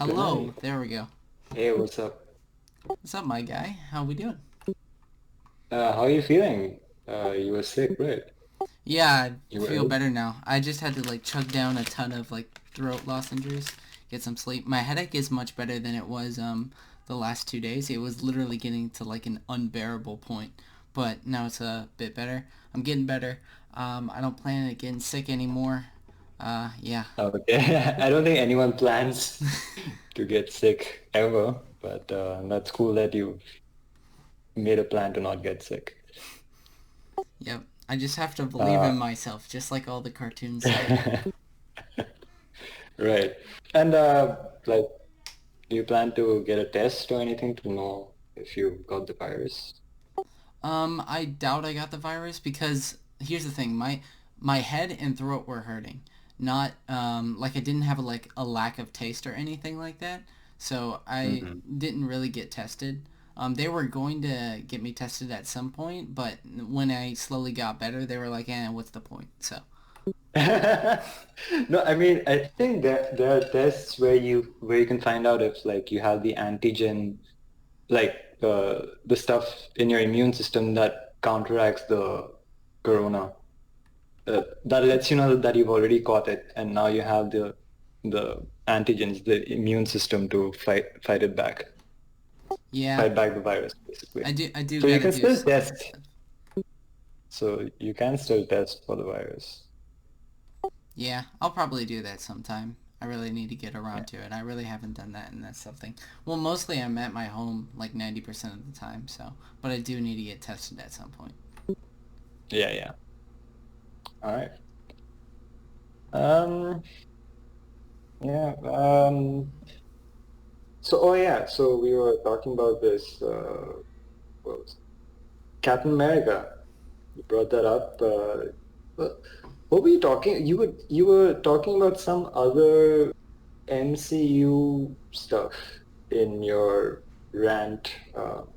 Good Hello. night. There we go. Hey, what's up? What's up, my guy? How we doing? How are you feeling? You were sick, right? Yeah, I You were feel ill? better now. I just had to chug down a ton of throat lozenges, get some sleep. My headache is much better than it was the last 2 days. It was literally getting to an unbearable point, but now it's a bit better. I'm getting better. I don't plan on getting sick anymore. Yeah. Okay. I don't think anyone plans to get sick ever, but that's cool that you made a plan to not get sick. Yep. I just have to believe Uh, in myself, just like all the cartoons say. right. And like, do you plan to get a test or anything to know if you got the virus? I doubt I got the virus because here's the thing, my head and throat were hurting. Not I didn't have a lack of taste or anything like that. So I Hmm. didn't really get tested. They were going to get me tested at some point, but when I slowly got better, they were like, "Eh, what's the point?" So, No, I mean, I think that there are tests where you can find out if like you have the antigen, like the stuff in your immune system that counteracts the corona. That lets you know that you've already caught it, and now you have the antigens, the immune system to fight it back, yeah, fight back the virus, basically. I do So you got to can do still some of that test. stuff. So you can still test for the virus. Yeah, I'll probably do that sometime. I really need to get Yeah. around to it. I really haven't done that, and that's something. Well, mostly I'm at my home 90% of the time, so. But I do need to get tested at some point. Yeah, yeah. All right. Um, yeah. So, oh yeah, so we were talking about this, what was it? Captain America. You brought that up. What what were you talking? You were talking about some other MCU stuff in your rant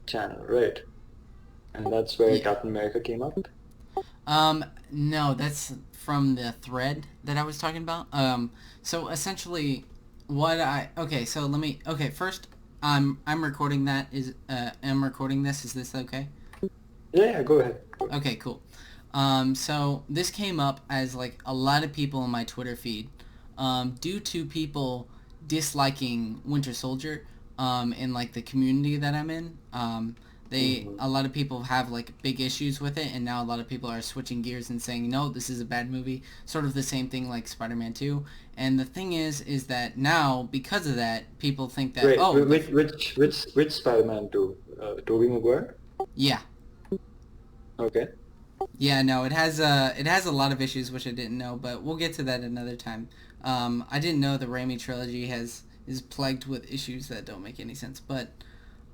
channel, right? And that's where Yeah. Captain America came up. No, that's from the thread that I was talking about. So essentially, okay, so first, I'm recording I'm recording this. Is this okay? Yeah, yeah, go ahead. Go ahead. Okay, cool. So this came up as a lot of people in my Twitter feed, due to people disliking Winter Soldier, in the community that I'm in. Mhm. A lot of people have big issues with it, and now a lot of people are switching gears and saying no, this is a bad movie. Sort of the same thing like Spider-Man 2. And the thing is that now because of that, people think that Wait, oh which Spider-Man do? Tobey Maguire? yeah. Okay. Yeah, no, it has a lot of issues which I didn't know, but we'll get to that another time. I didn't know the Raimi trilogy is plagued with issues that don't make any sense, but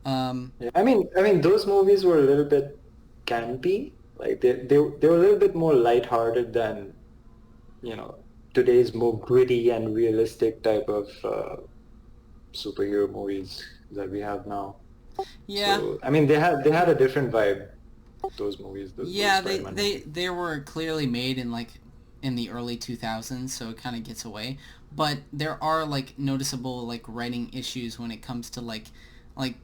um, Yeah, I mean, those movies were a little bit campy. Like they were a little bit more lighthearted than, today's more gritty and realistic type of superhero movies that we have now. yeah, So, I mean, they had a different vibe, those movies, those yeah, they Spider-Man they movies. they were clearly made in the early 2000s, so it kind of gets away. But there are noticeable writing issues when it comes to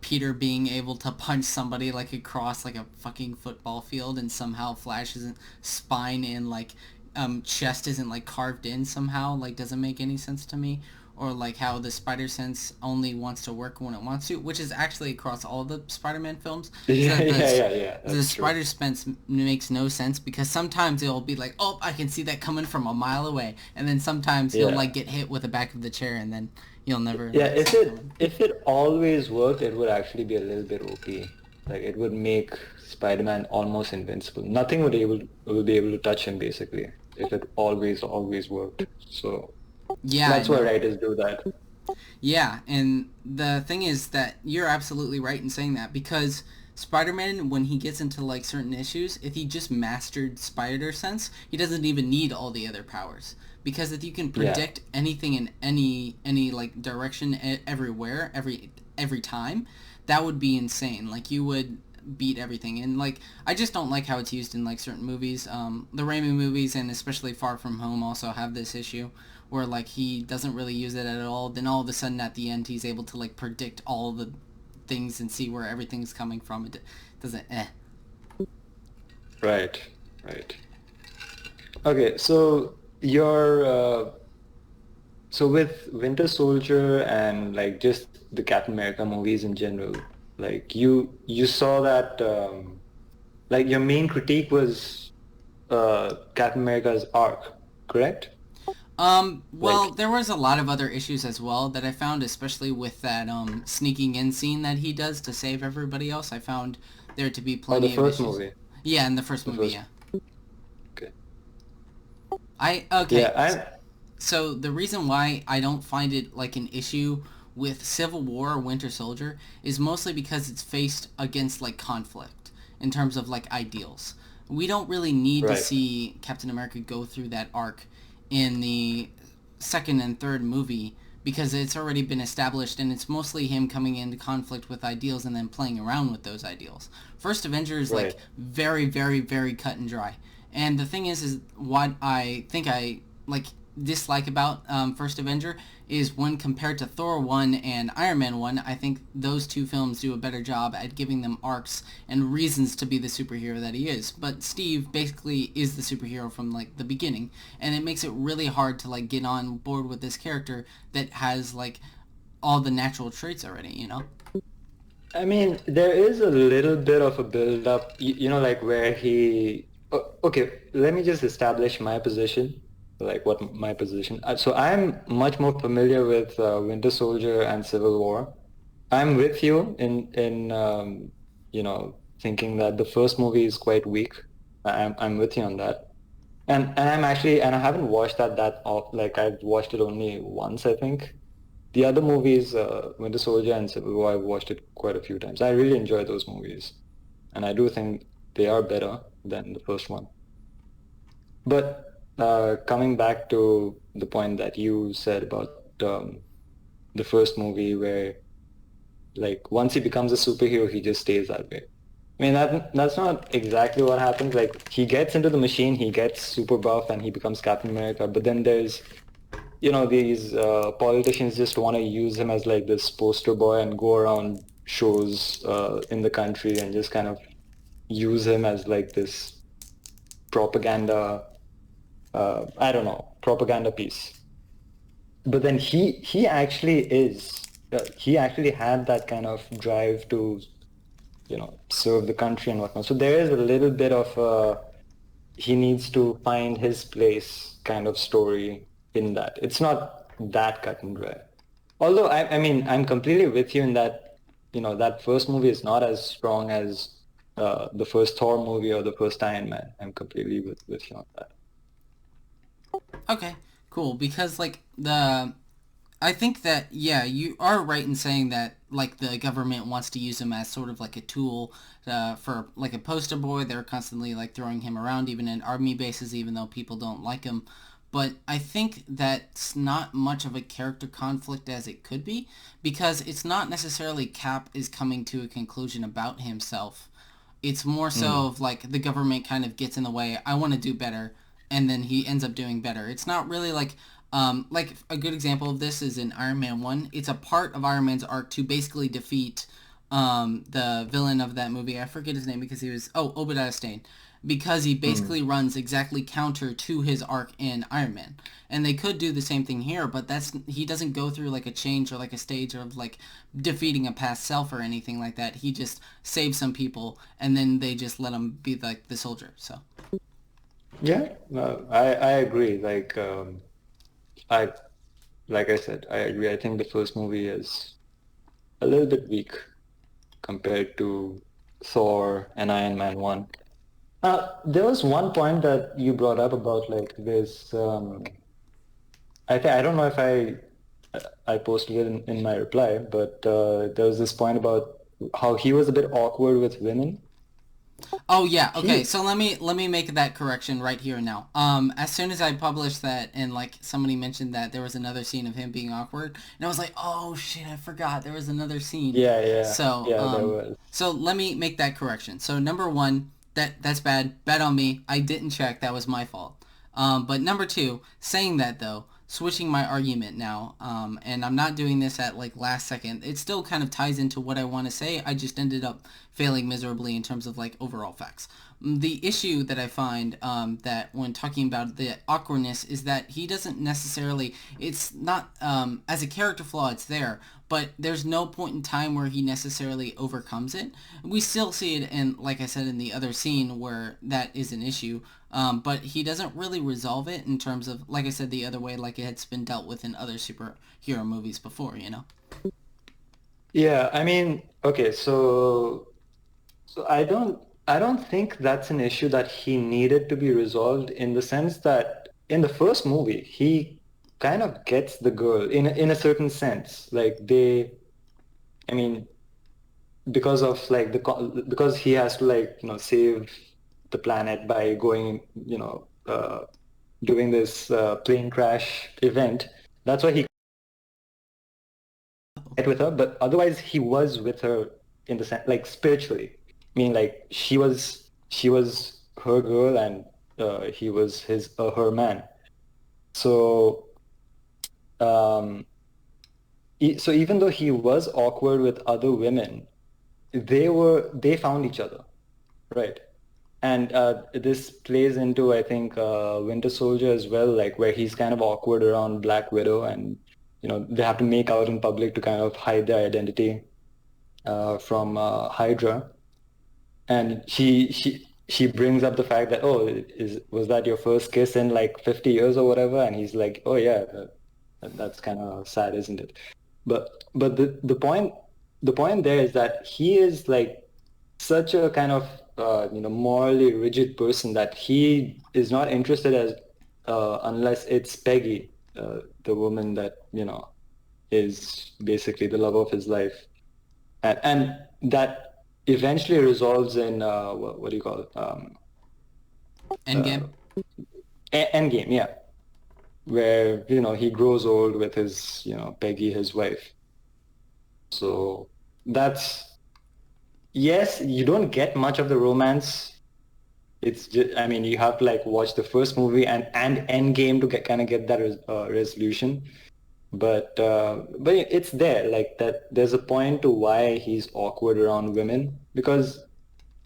Peter being able to punch somebody across a fucking football field, and somehow Flash's spine and chest isn't carved in somehow, doesn't make any sense to me. Or how the spider sense only wants to work when it wants to, which is actually across all the Spider-Man films. Is Yeah, that yeah, yeah, yeah, the that's true. spider sense makes no sense, because sometimes it'll be like, oh, I can see that coming from a mile away, and then sometimes he'll Yeah. get hit with the back of the chair, and then you'll never Yeah, see if it it coming. if it always worked, it would actually be a little bit OP. Like it would make Spider-Man almost invincible. Nothing would be able to touch him basically if it always worked. So Yeah, I that's why know. writers do that. Yeah, and the thing is that you're absolutely right in saying that, because Spider-Man, when he gets into certain issues, if he just mastered spider sense, he doesn't even need all the other powers. Because if you can Yeah. predict anything in any direction, everywhere, every time, that would be insane. You would beat everything. And I just don't like how it's used in certain movies. The Raimi movies, and especially Far From Home, also have this issue where like he doesn't really use it at all. Then all of a sudden at the end he's able to like predict all the things and see where everything's coming from. It doesn't. Right, right. Okay, so your so with Winter Soldier and like just the Captain America movies in general, like you saw that like your main critique was Captain America's arc, correct? Well, Like there was a lot of other issues as well that I found, especially with that sneaking in scene that he does to save everybody else. I found there to be oh the plenty of first issues. movie, Yeah, in the first the movie, first yeah. okay. I Yeah, okay. I'm So the reason why I don't find it like an issue with Civil War or Winter Soldier is mostly because it's faced against like conflict in terms of like ideals. We don't really need to right. see Captain America go through that arc in the second and third movie because it's already been established and it's mostly him coming into conflict with ideals and then playing around with those ideals. First Avenger is like Right. very very very cut and dry. And the thing is what I think I like dislike about First Avenger is when compared to Thor 1 and Iron Man 1, I think those two films do a better job at giving them arcs and reasons to be the superhero that he is. But Steve basically is the superhero from like the beginning, and it makes it really hard to like get on board with this character that has like all the natural traits already, you know? I mean, there is a little bit of a build up, you know, like where he. Okay, let me just establish my position, like what my position. So I'm much more familiar with Winter Soldier and Civil War. I'm with you in you know, thinking that the first movie is quite weak. I'm with you on that. And I'm actually and I haven't watched that off like I've watched it only once, I think. The other movies, Winter Soldier and Civil War, I've watched it quite a few times. I really enjoy those movies, and I do think they are better than the first one. But coming back to the point that you said about the first movie, where like once he becomes a superhero, he just stays that way. I mean that's not exactly what happens. Like he gets into the machine, he gets super buff, and he becomes Captain America. But then there's you know, these politicians just want to use him as like this poster boy and go around shows in the country and just kind of use him as like this propaganda, I don't know, propaganda piece. But then he actually he actually had that kind of drive to, you know, serve the country and whatnot. So there is a little bit of he needs to find his place kind of story in that. It's not that cut and dry. Although I mean, I'm completely with you in that, you know, that first movie is not as strong as the first Thor movie or the first Iron Man. I'm completely with you on that. Okay, cool. Because like I think that yeah, you are right in saying that like the government wants to use him as sort of like a tool for like a poster boy. They're constantly like throwing him around even in army bases, even though people don't like him. But I think that's not much of a character conflict as it could be because it's not necessarily Cap is coming to a conclusion about himself. It's more so Mm, of like the government kind of gets in the way. I want to do better, and then he ends up doing better. It's not really like a good example of this is in Iron Man 1. It's a part of Iron Man's arc to basically defeat the villain of that movie. I forget his name because he was Obadiah Stane, because he mm. basically runs exactly counter to his arc in Iron Man. And they could do the same thing here, but that's he doesn't go through like a change or like a stage of like defeating a past self or anything like that. He just saves some people and then they just let him be like the soldier. So Yeah, no, I agree. I like I said, I agree. I think the first movie is a little bit weak compared to Thor and Iron Man 1. There was one point that you brought up about like this. I don't know if I posted it in my reply, but there was this point about how he was a bit awkward with women. oh yeah, okay. He So let me make that correction right here and now. As soon as I published that and like somebody mentioned that there was another scene of him being awkward, and I was like, oh shit, I forgot there was another scene. yeah yeah So yeah there was so let me make that correction. So number one, that's bad on me. I didn't check. That was my fault. But number two, saying that though, switching my argument now, and I'm not doing this at like last second. It still kind of ties into what I want to say. I just ended up failing miserably in terms of like overall facts. The issue that I find that when talking about the awkwardness is that he doesn't necessarily. It's not as a character flaw. It's there, but there's no point in time where he necessarily overcomes it. We still see it in, like I said, in the other scene where that is an issue. But he doesn't really resolve it in terms of, like I said, the other way, like it's been dealt with in other superhero movies before, you know? Yeah, I mean, okay, so I don't think that's an issue that he needed to be resolved in the sense that in the first movie he kind of gets the girl in a certain sense. Like I mean, because of like because he has to like save the planet by going doing this plane crash event. That's why he get with her, but otherwise he was with her in the sense like spiritually. I mean, like she was her girl and he was her man. So um, so even though he was awkward with other women, they found each other, right? And this plays into, I think, Winter Soldier as well, like where he's kind of awkward around Black Widow, and they have to make out in public to kind of hide their identity from Hydra. And she brings up the fact that, oh, was that your first kiss in like 50 years or whatever? And he's like, oh yeah, that's kind of sad, isn't it? But the point there is that he is like such a kind of morally rigid person that he is not interested as unless it's Peggy, the woman that is basically the love of his life, and that eventually resolves in what do you call it? Uh, Endgame? Endgame, yeah, where he grows old with his Peggy, his wife. So that's yes, you don't get much of the romance. It's just, I mean, you have to like watch the first movie and Endgame to kind of get that resolution. But it's there, like that. There's a point to why he's awkward around women because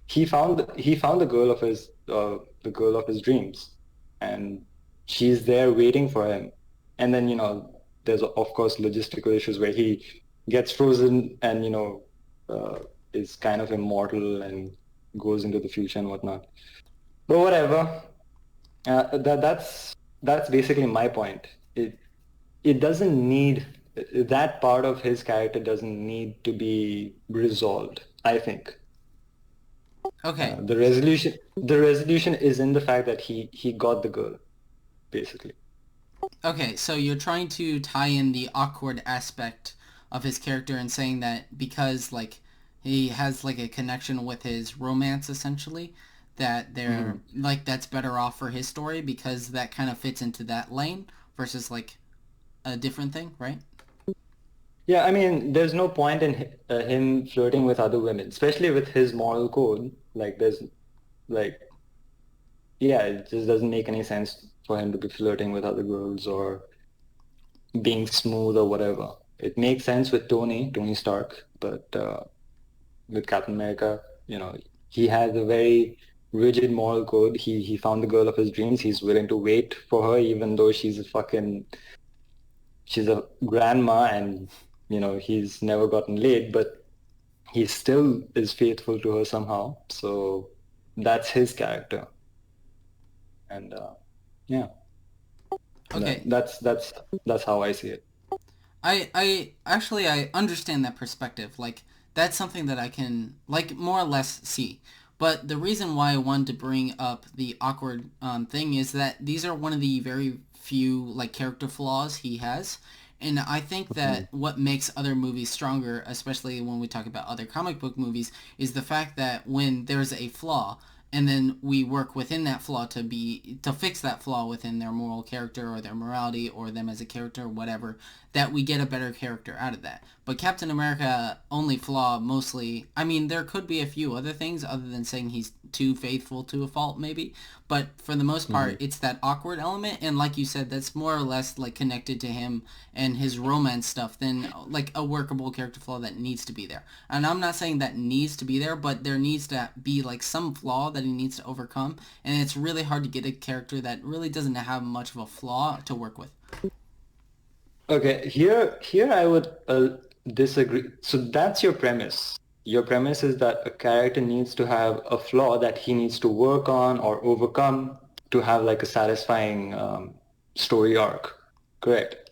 he found the girl of his dreams, and she's there waiting for him. And then there's of course logistical issues where he gets frozen and uh, is kind of immortal and goes into the future and whatnot. But whatever. That's basically my point. It doesn't need that part of his character doesn't need to be resolved, I think. Okay. The resolution is in the fact that he got the girl, basically. Okay, so you're trying to tie in the awkward aspect of his character and saying that because, like, he has, like, a connection with his romance, essentially, that they're, Mhm. like, that's better off for his story because that kind of fits into that lane versus, like, a different thing, right? Yeah, I mean, there's no point in him flirting with other women, especially with his moral code. Like, there's like, yeah, it just doesn't make any sense for him to be flirting with other girls or being smooth or whatever. It makes sense with Tony Stark, but with Captain America, he has a very rigid moral code. He found the girl of his dreams. He's willing to wait for her, even though she's a grandma and he's never gotten laid, but he still is faithful to her somehow. So that's his character, and yeah, Okay, that's how I see it. I actually I understand that perspective. Like that's something that I can like more or less see. But the reason why I wanted to bring up the awkward thing is that these are one of the very few like character flaws he has, and I think Mhm. that what makes other movies stronger, especially when we talk about other comic book movies, is the fact that when there's a flaw, and then we work within that flaw to fix that flaw within their moral character or their morality or them as a character or whatever, that we get a better character out of that. But Captain America only flaw mostly, I mean there could be a few other things other than saying he's too faithful to a fault maybe, but for the most part Hmm. it's that awkward element, and like you said, that's more or less like connected to him and his romance stuff than like a workable character flaw that needs to be there. And I'm not saying that needs to be there, but there needs to be like some flaw that he needs to overcome, and it's really hard to get a character that really doesn't have much of a flaw to work with. Okay, here I would disagree. So that's your premise. Your premise is that a character needs to have a flaw that he needs to work on or overcome to have like a satisfying story arc. Correct,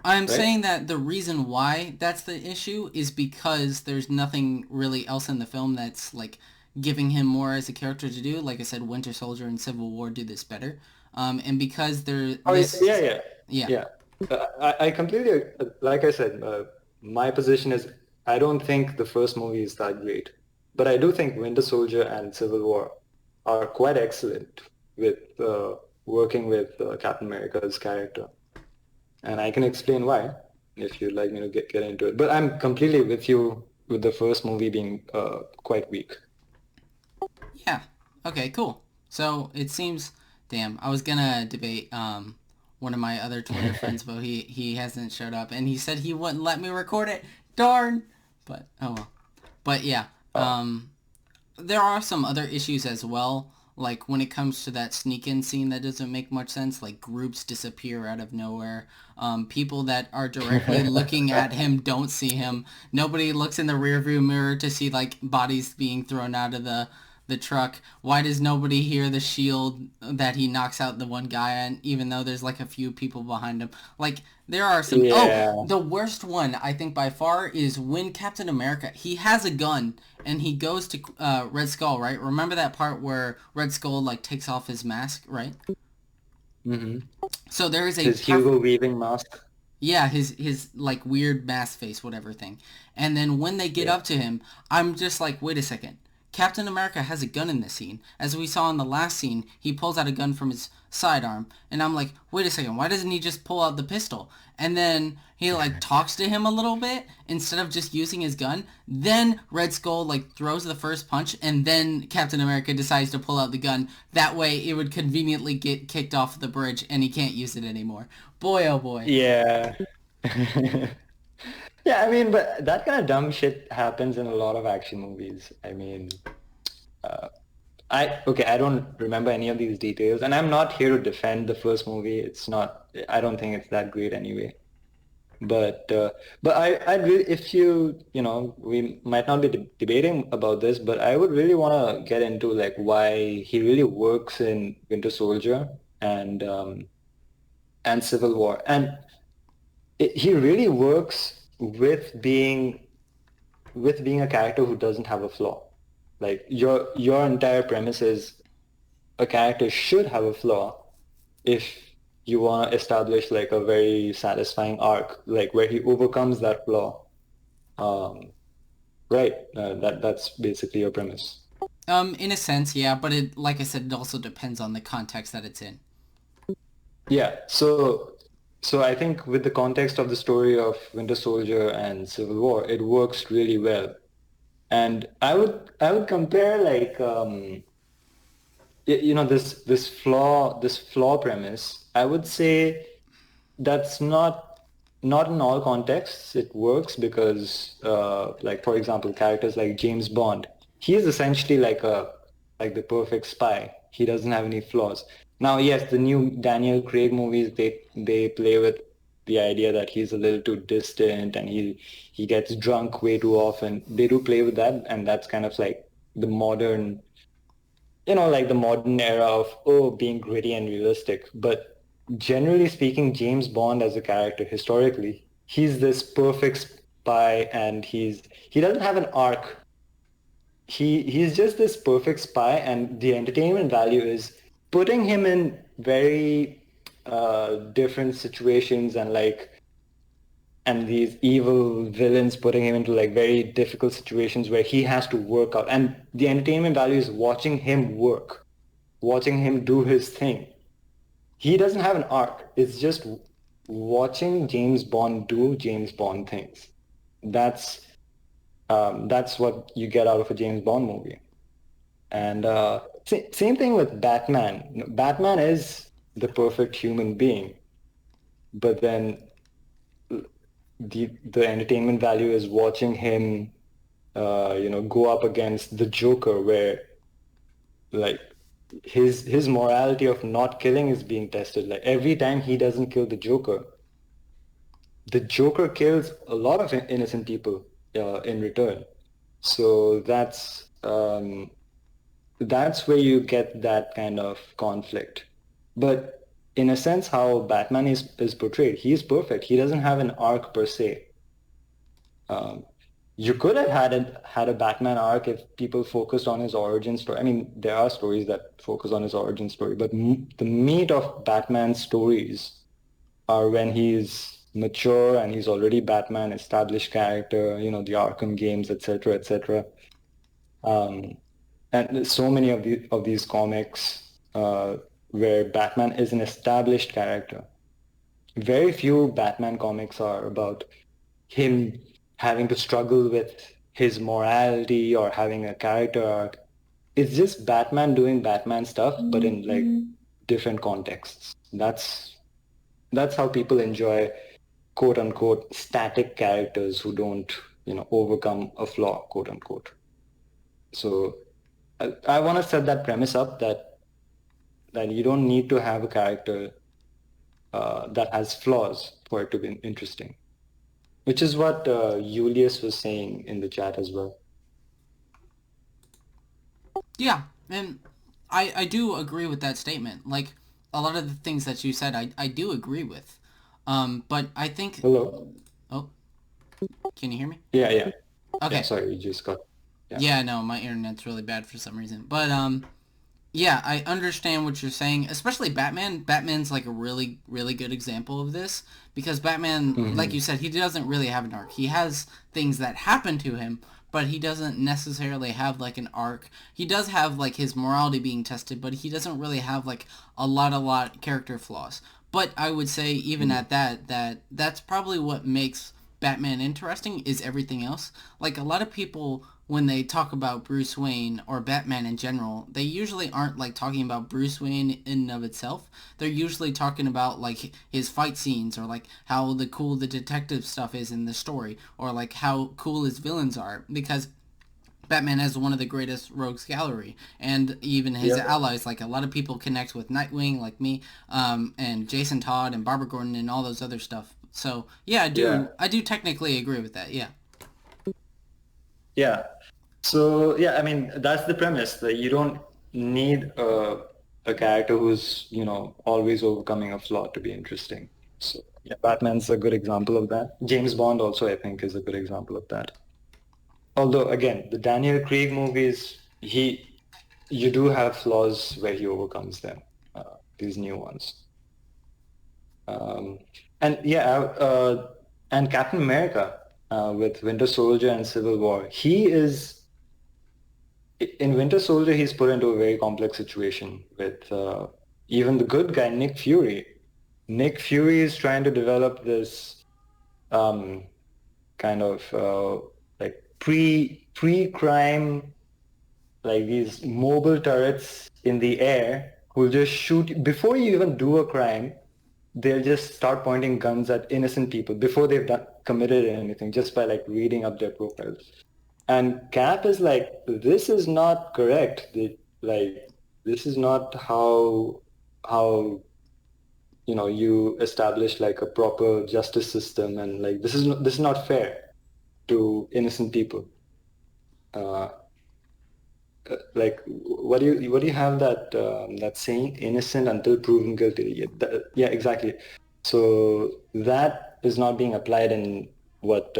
I'm right? saying that the reason why that's the issue is because there's nothing really else in the film that's like giving him more as a character to do. Like I said, Winter Soldier and Civil War do this better, and because there Oh yeah, this, yeah, yeah, yeah. I completely like I said. My position is I don't think the first movie is that great, but I do think Winter Soldier and Civil War are quite excellent with working with Captain America's character, and I can explain why if you'd like me to get into it. But I'm completely with you with the first movie being quite weak. yeah, okay, cool. So it seems, damn, I was gonna debate one of my other Twitter friends, but he hasn't showed up, and he said he wouldn't let me record it. Darn, but oh well. But yeah, Oh, there are some other issues as well. Like when it comes to that sneak-in scene that doesn't make much sense, like groups disappear out of nowhere. People that are directly looking at him don't see him. Nobody looks in the rearview mirror to see like bodies being thrown out of the truck. Why does nobody hear the shield that he knocks out the one guy on, even though there's like a few people behind him? Like there are some. Oh, yeah. the worst one I think by far is when Captain America he has a gun and he goes to Red Skull. Right? Remember that part where Red Skull like takes off his mask, right? Hmm. So there is a His perfect. Hugo Weaving mask. Yeah, his like weird mask face, whatever thing. And then when they get Yeah. up to him, I'm just like, wait a second. Captain America has a gun in this scene. As we saw in the last scene, he pulls out a gun from his sidearm, and I'm like, wait a second, why doesn't he just pull out the pistol? And then he like talks to him a little bit instead of just using his gun. Then Red Skull like throws the first punch, and then Captain America decides to pull out the gun. That way, it would conveniently get kicked off the bridge, and he can't use it anymore. Boy, oh boy. Yeah. Yeah, I mean, but that kind of dumb shit happens in a lot of action movies. I mean, uh, I don't remember any of these details, and I'm not here to defend the first movie. It's not, I don't think it's that great anyway. But I really, if we might not be debating about this, but I would really want to get into like why he really works in Winter Soldier and Civil War, and he really works with being a character who doesn't have a flaw. Like your entire premise is a character should have a flaw if you want to establish like a very satisfying arc, like where he overcomes that flaw. Um, right. That's basically your premise. In a sense, yeah, but it, like I said, it also depends on the context that it's in. Yeah. So I think with the context of the story of Winter Soldier and Civil War, it works really well. And I would compare like this flaw premise. I would say that's not in all contexts it works because like for example characters like James Bond, he is essentially like the perfect spy. He doesn't have any flaws. Now yes, the new Daniel Craig movies, they play with the idea that he's a little too distant and he gets drunk way too often. They do play with that, and that's kind of like the modern, like the modern era of, oh, being gritty and realistic. But generally speaking, James Bond as a character, historically, he's this perfect spy, and he doesn't have an arc. He's just this perfect spy, and the entertainment value is putting him in very different situations, and these evil villains putting him into like very difficult situations where he has to work out. And the entertainment value is watching him work, watching him do his thing. He doesn't have an arc. It's just watching James Bond do James Bond things. That's that's what you get out of a James Bond movie. And same thing with Batman. Batman is the perfect human being, but then the entertainment value is watching him, go up against the Joker, where like his morality of not killing is being tested. Like every time he doesn't kill the Joker kills a lot of innocent people in return. So that's where you get that kind of conflict. But in a sense, how Batman is portrayed, he is perfect. He doesn't have an arc per se. Um, you could have had a Batman arc if people focused on his origin story. I mean, there are stories that focus on his origin story, but the meat of Batman's stories are when he's mature and he's already Batman, established character, the Arkham games, etc., etc. Um, and so many of these comics where Batman is an established character. Very few Batman comics are about him having to struggle with his morality or having a character arc. It's just Batman doing Batman stuff, but in like different contexts. That's how people enjoy quote unquote static characters who don't, overcome a flaw, quote unquote. So I want to set that premise up that you don't need to have a character that has flaws for it to be interesting, which is what Julius was saying in the chat as well. Yeah, and I do agree with that statement. Like a lot of the things that you said, I do agree with. But I think, Hello? oh, can you hear me? Yeah, yeah. Yeah, Okay. sorry, you just got, yeah. Yeah, no, my internet's really bad for some reason. But yeah, I understand what you're saying, especially Batman. Batman's like a really, really good example of this because Batman, like Hmm. you said, he doesn't really have an arc. He has things that happen to him, but he doesn't necessarily have like an arc. He does have like his morality being tested, but he doesn't really have like a lot character flaws. But I would say even at that, that's probably what makes Batman interesting is everything else. Like a lot of people when they talk about Bruce Wayne or Batman in general, they usually aren't like talking about Bruce Wayne in and of itself. They're usually talking about like his fight scenes or like how cool the detective stuff is in the story or like how cool his villains are because Batman has one of the greatest rogues gallery, and even his Yep. allies. Like a lot of people connect with Nightwing, like me, and Jason Todd and Barbara Gordon and all those other stuff. So yeah, I Yeah. do. I do technically agree with that. Yeah. Yeah. So yeah, I mean that's the premise that you don't need a character who's always overcoming a flaw to be interesting. So yeah, Batman's a good example of that. James Bond also I think is a good example of that. Although again, the Daniel Craig movies, you do have flaws where he overcomes them. These new ones, um, and yeah, and Captain America with Winter Soldier and Civil War, he is in Winter Soldier, he's put into a very complex situation with even the good guy, Nick Fury. Nick Fury is trying to develop this um, kind of like pre-crime, like these mobile turrets in the air who'll just shoot before you even do a crime. They'll just start pointing guns at innocent people before they've committed anything, just by like reading up their profiles. And Cap is like, this is not correct. Like, this is not how you establish like a proper justice system, and like this is not fair to innocent people. Uh, like, what do you have that saying? Innocent until proven guilty. Yeah, yeah, exactly. So that is not being applied in what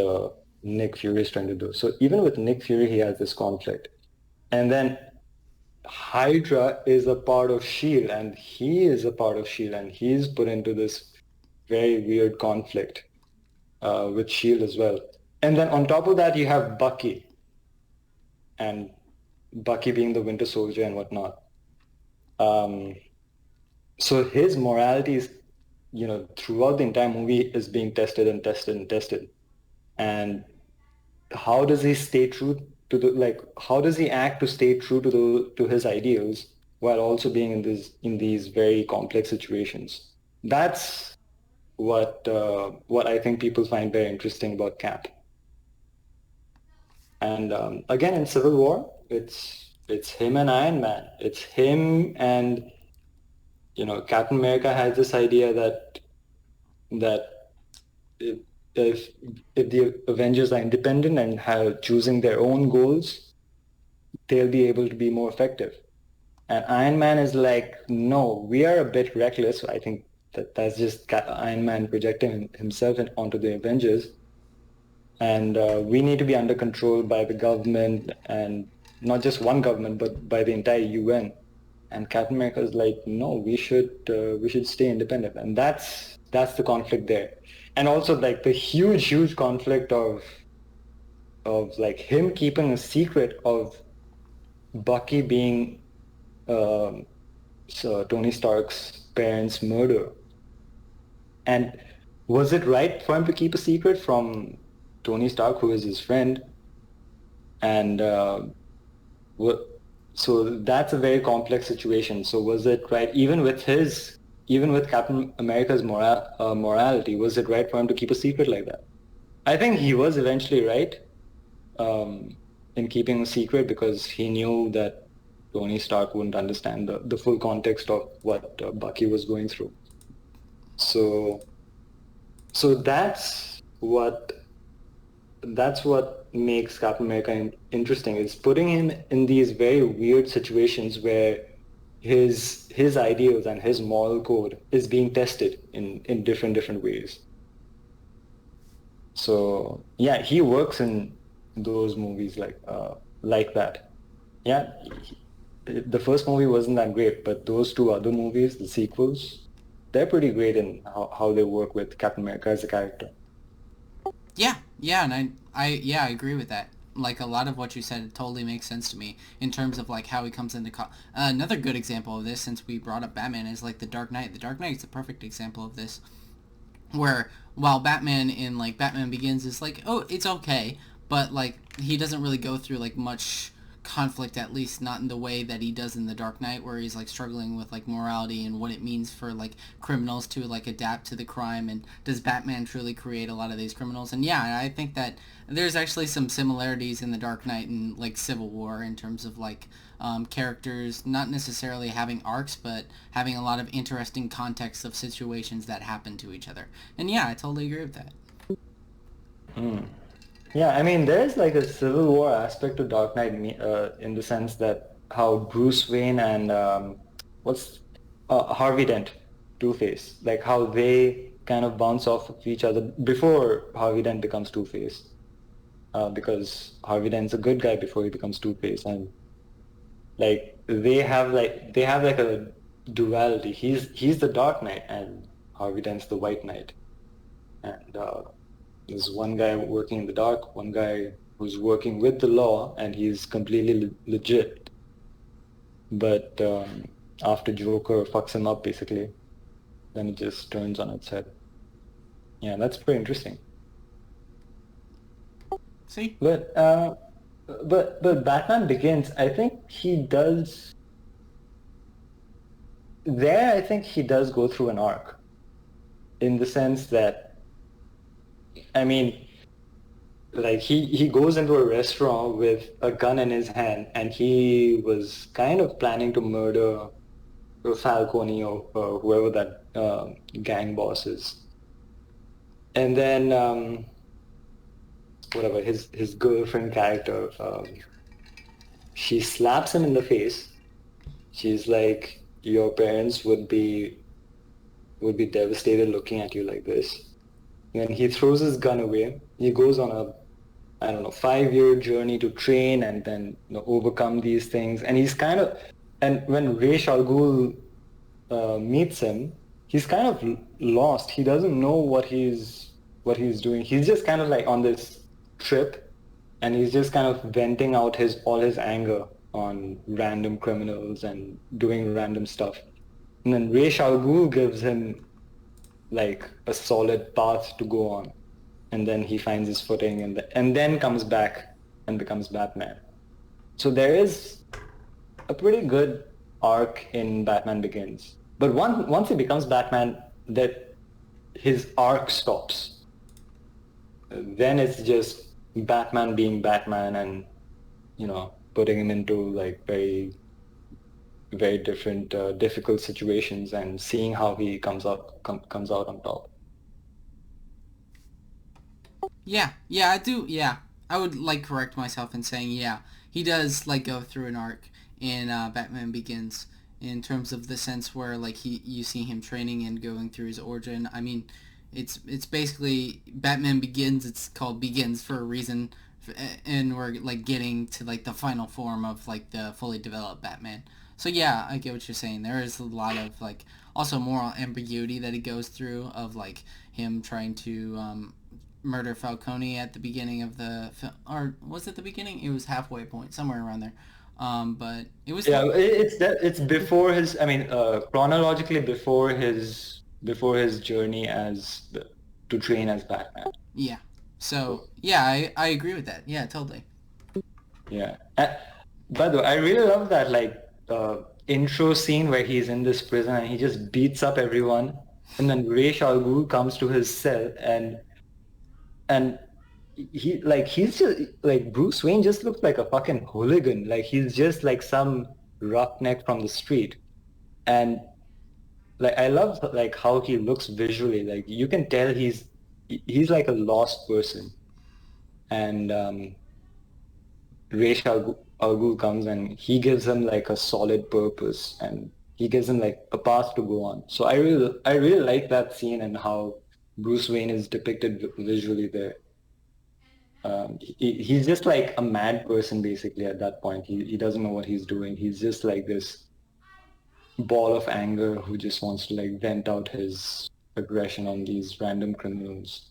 Nick Fury is trying to do. So even with Nick Fury, he has this conflict. And then Hydra is a part of Shield, and he is a part of Shield, and he's put into this very weird conflict with Shield as well. And then on top of that, you have Bucky, and Bucky being the Winter Soldier and whatnot. Um, so his morality is, throughout the entire movie is being tested and tested and tested. And how does he stay true? to the like how does he act to stay true to his ideals while also being in these very complex situations? That's what I think people find very interesting about Cap. And again, in Civil War, it's him and Iron Man. It's him and Captain America has this idea that if if if the Avengers are independent and have choosing their own goals, they'll be able to be more effective. And Iron Man is like, no, we are a bit reckless. I think that's just Iron Man projecting himself onto the Avengers. And we need to be under control by the government, and not just one government, but by the entire UN. And Captain America is like, no, we should stay independent, and that's the conflict there. And also like the huge conflict of like him keeping a secret of Bucky being Tony Stark's parents' murder. And was it right for him to keep a secret from Tony Stark, who is his friend? And so that's a very complex situation. So was it right, even with Captain America's morality, was it right for him to keep a secret like that? I think he was eventually right in keeping a secret because he knew that Tony Stark wouldn't understand the full context of what Bucky was going through. So that's what makes Captain America interesting. It's putting him in these very weird situations where his ideals and his moral code is being tested in different ways. So yeah, he works in those movies like that. Yeah, the first movie wasn't that great, but those two other movies, the sequels, they're pretty great in how they work with Captain America as a character. Yeah, and I agree with that. Like a lot of what you said totally makes sense to me in terms of like how he comes into another good example of this, since we brought up Batman, is like the Dark Knight. The Dark Knight is a perfect example of this, where while Batman in like Batman Begins is like, oh, it's okay, but like he doesn't really go through like much conflict, at least not in the way that he does in the Dark Knight, where he's like struggling with like morality and what it means for like criminals to like adapt to the crime, and does Batman truly create a lot of these criminals? And yeah, I think that there's actually some similarities in the Dark Knight and like Civil War in terms of like characters not necessarily having arcs, but having a lot of interesting context of situations that happen to each other. And yeah, I totally agree with that. Mm. Yeah, I mean, there's like a Civil War aspect to Dark Knight in the sense that how Bruce Wayne and what's Harvey Dent, Two-Face, like how they kind of bounce off of each other before Harvey Dent becomes Two-Face, because Harvey Dent's a good guy before he becomes Two-Face, and like they have like a duality. He's the Dark Knight, and Harvey Dent's the White Knight, and there's one guy working in the dark, one guy who's working with the law, and he's completely legit. But after Joker fucks him up, basically, then it just turns on its head. Yeah, that's pretty interesting. See? But Batman Begins, I think he does there. I think he does go through an arc, in the sense that, I mean, like he goes into a restaurant with a gun in his hand, and he was kind of planning to murder Falcone or whoever that gang boss is. And then whatever his girlfriend character, she slaps him in the face. She's like, your parents would be devastated looking at you like this. And he throws his gun away. He goes on a, I don't know, 5-year journey to train and then overcome these things. And he's kind of, and when Ra's al Ghul meets him, he's kind of lost. He doesn't know what he's doing. He's just kind of like on this trip, and he's just kind of venting out all his anger on random criminals and doing random stuff. And then Ra's al Ghul gives him like a solid path to go on, and then he finds his footing, and then comes back and becomes Batman. So there is a pretty good arc in Batman Begins. But once he becomes Batman, that his arc stops. Then it's just Batman being Batman and, putting him into like very, very different, difficult situations and seeing how he comes out on top. Yeah, I do. Yeah, I would like correct myself in saying yeah, he does like go through an arc in Batman Begins in terms of the sense where like you see him training and going through his origin. I mean, it's basically Batman Begins. It's called Begins for a reason, and we're like getting to like the final form of like the fully developed Batman. So yeah, I get what you're saying. There is a lot of like also moral ambiguity that he goes through of like him trying to murder Falcone at the beginning of the film, or was it the beginning? It was halfway point, somewhere around there. But it was Yeah, it's before his. I mean, chronologically before his journey to train as Batman. yeah. So So, yeah, I agree with that. Yeah, totally. yeah. By the way, I really love that like intro scene where he's in this prison and he just beats up everyone, and then Ra's al Ghul comes to his cell and he's just like Bruce Wayne just looks like a fucking hooligan. Like he's just like some roughneck from the street. And like I love like how he looks visually. Like you can tell he's like a lost person. And Ra's al Ghul comes and he gives him like a solid purpose and he gives him like a path to go on. So I really like that scene and how Bruce Wayne is depicted visually there. He's just like a mad person basically at that point. He doesn't know what he's doing. He's just like this ball of anger who just wants to like vent out his aggression on these random criminals.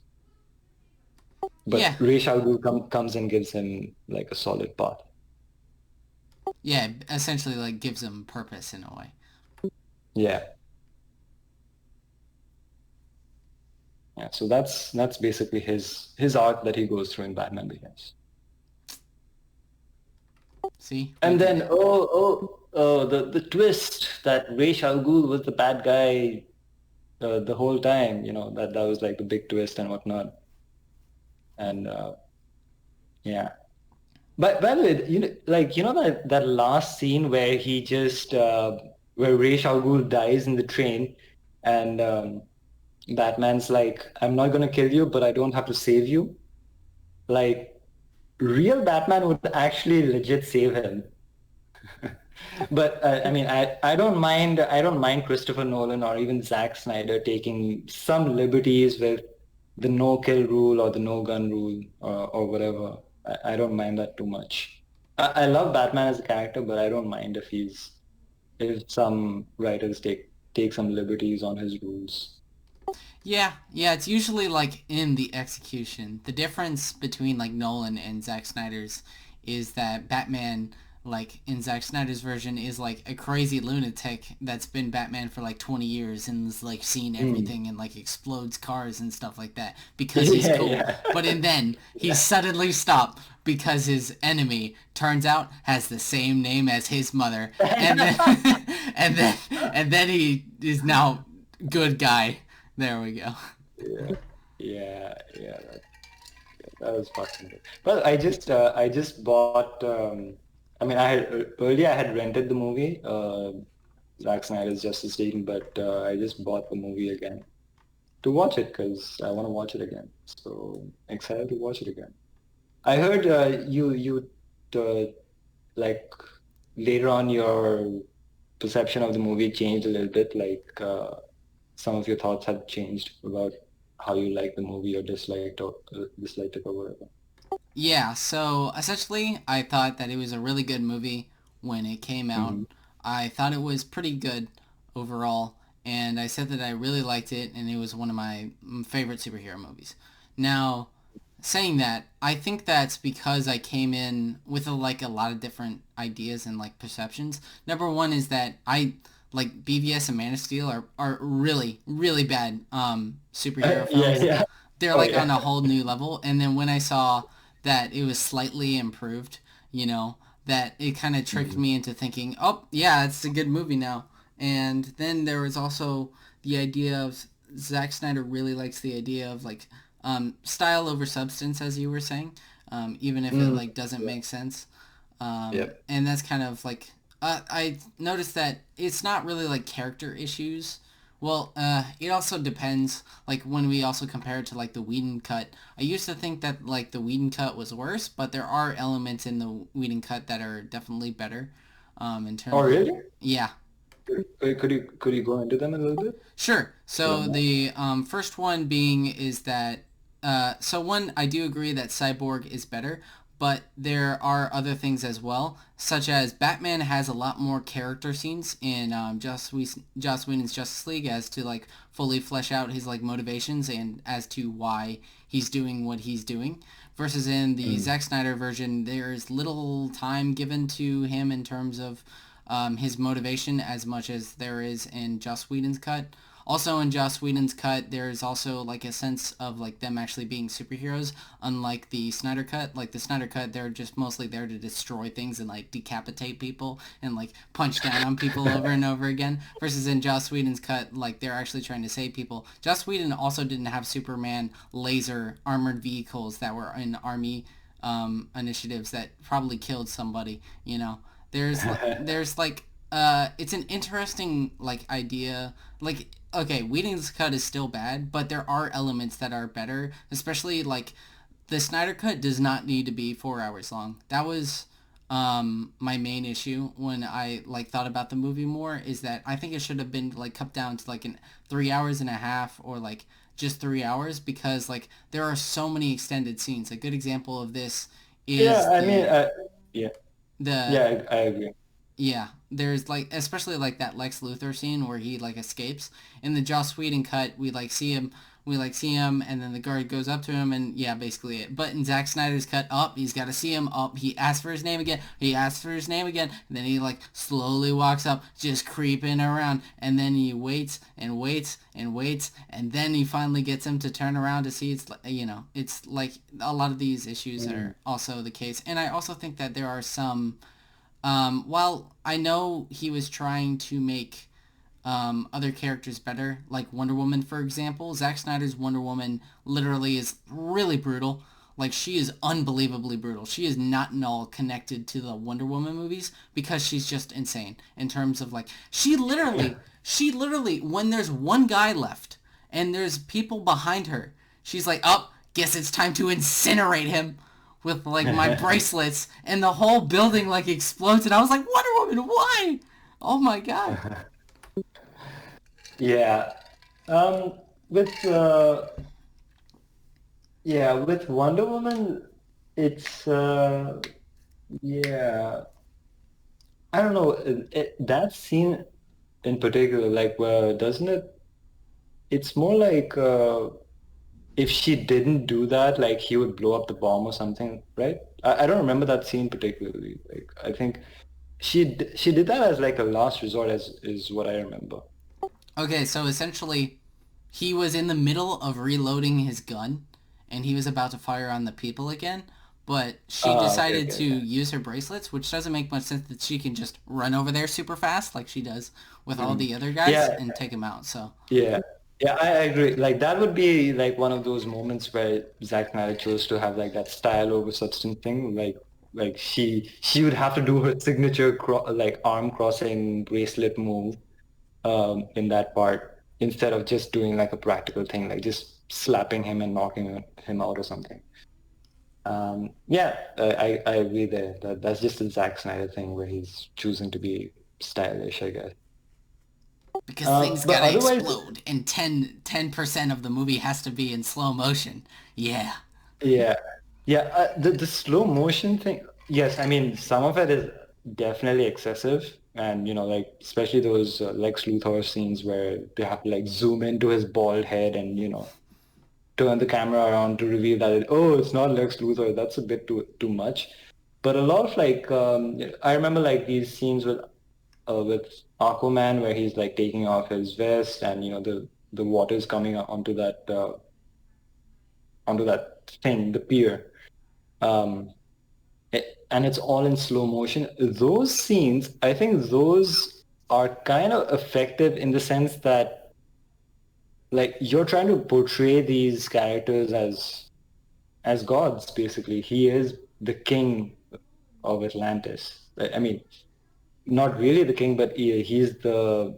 Yeah, But Ra's al Ghul comes and gives him like a solid path. yeah. Essentially, like gives him purpose in a way. Yeah, yeah. So that's basically his arc that he goes through in Batman Begins. See, we And get then it. the twist that Ra's al Ghul was the bad guy the whole time. That was like the big twist and whatnot. And yeah. But by the way, that last scene where he just where Ra's al Ghul dies in the train, and Batman's like, "I'm not gonna kill you, but I don't have to save you." Like, real Batman would actually legit save him. But I mean, I don't mind Christopher Nolan or even Zack Snyder taking some liberties with the no kill rule or the no gun rule or whatever. I don't mind that too much. I love Batman as a character, but I don't mind if some writers take some liberties on his rules. Yeah. It's usually like in the execution. The difference between like Nolan and Zack Snyder's is that Batman, like in Zack Snyder's version, is like a crazy lunatic that's been Batman for like 20 years and is like seen Mm. everything and like explodes cars and stuff like that because he's Yeah, cool. yeah, But in then he yeah. suddenly stopped because his enemy turns out has the same name as his mother, and then and then he is now good guy. There we go. Yeah, yeah, yeah. That was fucking good. Well, I just bought. I mean, earlier I had rented the movie, Zack Snyder's Justice League, but I just bought the movie again to watch it because I want to watch it again. So excited to watch it again. I heard you like later on your perception of the movie changed a little bit. Like some of your thoughts have changed about how you like the movie or disliked it or whatever. Yeah, so essentially, I thought that it was a really good movie when it came out. Hmm. I thought it was pretty good overall, and I said that I really liked it, and it was one of my favorite superhero movies. Now, saying that, I think that's because I came in with like a lot of different ideas and like perceptions. Number one is that I like BVS and Man of Steel are really really bad superhero Yeah, films. yeah. They're Oh like yeah. on a whole new level. And then when I saw that it was slightly improved, you know, that it kind of tricked Mhm. me into thinking, oh, yeah, it's a good movie now. And then there was also the idea of Zack Snyder really likes the idea of like style over substance, as you were saying, even if it Mm, like doesn't yeah. make sense. Yep. And that's kind of like I noticed that it's not really like character issues. Well, it also depends. Like when we also compare it to like the Whedon cut, I used to think that like the Whedon cut was worse, but there are elements in the Whedon cut that are definitely better. In Oh, terms of really? yeah, Could you go into them a little bit, sure. if you don't So mind? the first one being is that so one I do agree that Cyborg is better, but there are other things as well, such as Batman has a lot more character scenes in Joss Whedon's Justice League as to like fully flesh out his like motivations and as to why he's doing what he's doing. Versus in the Mm. Zack Snyder version, there's little time given to him in terms of his motivation as much as there is in Joss Whedon's cut. Also in Joss Whedon's cut, there's also like a sense of like them actually being superheroes, unlike the Snyder cut. Like the Snyder cut, they're just mostly there to destroy things and like decapitate people and like punch down on people over and over again. Versus in Joss Whedon's cut, like they're actually trying to save people. Joss Whedon also didn't have Superman laser armored vehicles that were in army initiatives that probably killed somebody. You know, there's like it's an interesting like idea. Like okay, Whedon's cut is still bad, but there are elements that are better. Especially like the Snyder cut does not need to be 4 hours long. That was my main issue when I like thought about the movie more is that I think it should have been like cut down to like an 3 hours and a half or like just 3 hours because like there are so many extended scenes. A good example of this Yeah, is I mean, yeah, the yeah, I agree. yeah, there's like especially like that Lex Luthor scene where he like escapes. In the Joss Whedon cut, we like see him, and then the guard goes up to him, and yeah, basically it. But in Zack Snyder's cut, up he's got to see him. Up he asks for his name again. He asks for his name again, and then he like slowly walks up, just creeping around, and then he waits and waits and waits, and then he finally gets him to turn around to see it's you know it's like a lot of these issues Mm. are also the case, and I also think that there are some while I know he was trying to make other characters better, like Wonder Woman, for example, Zack Snyder's Wonder Woman literally is really brutal. Like, she is unbelievably brutal. She is not at all connected to the Wonder Woman movies because she's just insane in terms of, like, she literally, when there's one guy left and there's people behind her, she's like, oh, guess it's time to incinerate him with like my bracelets and the whole building like explodes and I was like Wonder Woman why oh my god. Yeah. With yeah, with Wonder Woman, it's yeah. I don't know. That scene in particular, like, doesn't it? It's more like if she didn't do that, like he would blow up the bomb or something, right? I don't remember that scene particularly. Like, I think she did that as like a last resort, as is what I remember. Okay, so essentially he was in the middle of reloading his gun and he was about to fire on the people again, but she Okay, decided okay, to okay. use her bracelets, which doesn't make much sense that she can just run over there super fast like she does with all Mhm. the other guys Yeah, and take them out. So yeah, yeah. I agree. Like that would be like one of those moments where Zack Snyder chose to have like that style over substance thing. Like she would have to do her signature like arm crossing bracelet move in that part instead of just doing like a practical thing, like just slapping him and knocking him out or something. Yeah, I agree there. That's just a Zack Snyder thing where he's choosing to be stylish, I guess. because things But gotta otherwise, explode and 10% of the movie has to be in slow motion. Yeah. yeah, yeah. The slow motion thing. Yes, I mean some of it is definitely excessive, and like especially those Lex Luthor scenes where they have to like zoom into his bald head and turn the camera around to reveal that oh, it's not Lex Luthor. That's a bit too much. But a lot of like I remember like these scenes with Aquaman where he's like taking off his vest and the water's coming onto that thing, the pier. Um, and it's all in slow motion. Those scenes, I think those are kind of effective in the sense that like you're trying to portray these characters as gods, basically. He is the king of Atlantis. I mean, not really the king, but he's the